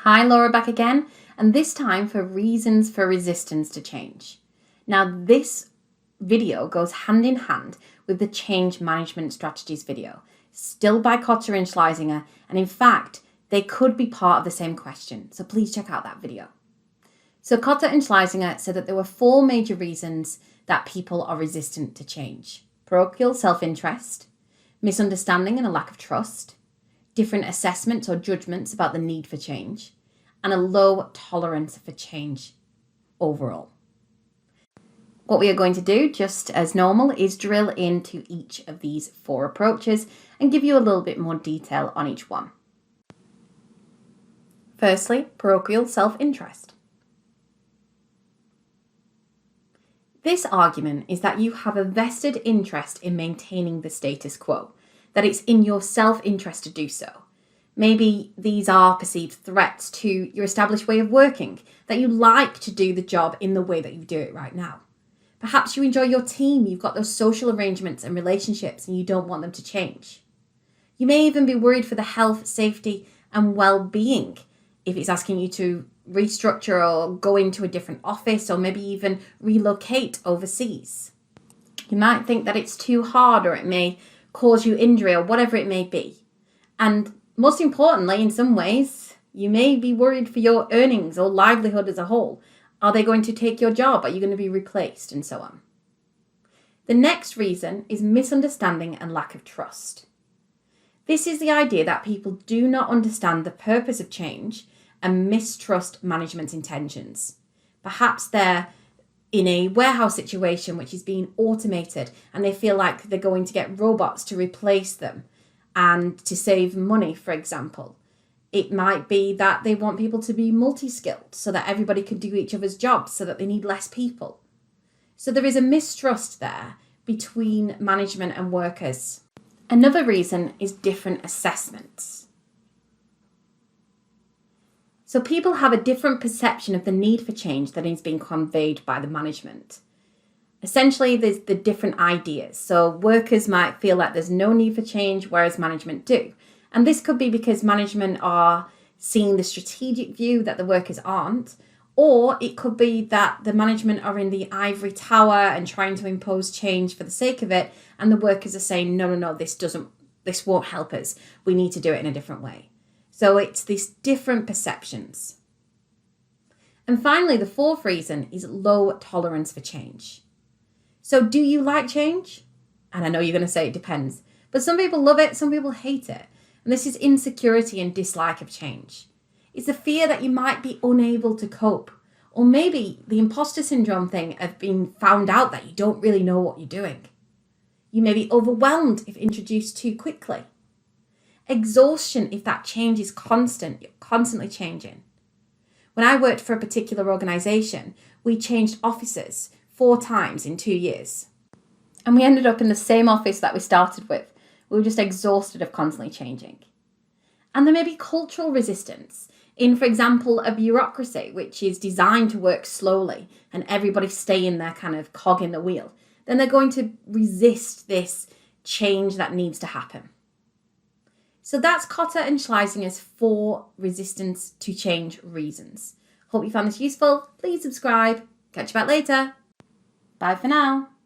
Hi, Laura back again, and this time for reasons for resistance to change. Now, this video goes hand in hand with the change management strategies video, still by Kotter and Schlesinger, and in fact, they could be part of the same question, so please check out that video. So Kotter and Schlesinger said that there were 4 major reasons that people are resistant to change: parochial self-interest, misunderstanding and a lack of trust, different assessments or judgments about the need for change, and a low tolerance for change overall. What we are going to do, just as normal, is drill into each of these 4 approaches and give you a little bit more detail on each one. Firstly, parochial self-interest. This argument is that you have a vested interest in maintaining the status quo, that it's in your self-interest to do so. Maybe these are perceived threats to your established way of working, that you like to do the job in the way that you do it right now. Perhaps you enjoy your team, you've got those social arrangements and relationships and you don't want them to change. You may even be worried for the health, safety and well-being if it's asking you to restructure or go into a different office or maybe even relocate overseas. You might think that it's too hard or it may cause you injury or whatever it may be. And most importantly, in some ways, you may be worried for your earnings or livelihood as a whole. Are they going to take your job? Are you going to be replaced? And so on. The next reason is misunderstanding and lack of trust. This is the idea that people do not understand the purpose of change and mistrust management's intentions. Perhaps they're in a warehouse situation which is being automated and they feel like they're going to get robots to replace them and to save money, for example. It might be that they want people to be multi-skilled so that everybody can do each other's jobs so that they need less people. So there is a mistrust there between management and workers. Another reason is different assessments. So people have a different perception of the need for change that is being conveyed by the management. Essentially, there's the different ideas. So workers might feel like there's no need for change, whereas management do. And this could be because management are seeing the strategic view that the workers aren't, or it could be that the management are in the ivory tower and trying to impose change for the sake of it, and the workers are saying, no, this won't help us. We need to do it in a different way. So it's these different perceptions. And finally, the 4th reason is low tolerance for change. So do you like change? And I know you're going to say it depends, but some people love it, some people hate it. And this is insecurity and dislike of change. It's the fear that you might be unable to cope, or maybe the imposter syndrome thing of being found out that you don't really know what you're doing. You may be overwhelmed if introduced too quickly. Exhaustion if that change is constant, you're constantly changing. When I worked for a particular organisation, we changed offices 4 times in 2 years. And we ended up in the same office that we started with. We were just exhausted of constantly changing. And there may be cultural resistance in, for example, a bureaucracy which is designed to work slowly and everybody stay in their kind of cog in the wheel. Then they're going to resist this change that needs to happen. So that's Kotter and Schlesinger's 4 resistance to change reasons. Hope you found this useful. Please subscribe. Catch you back later. Bye for now.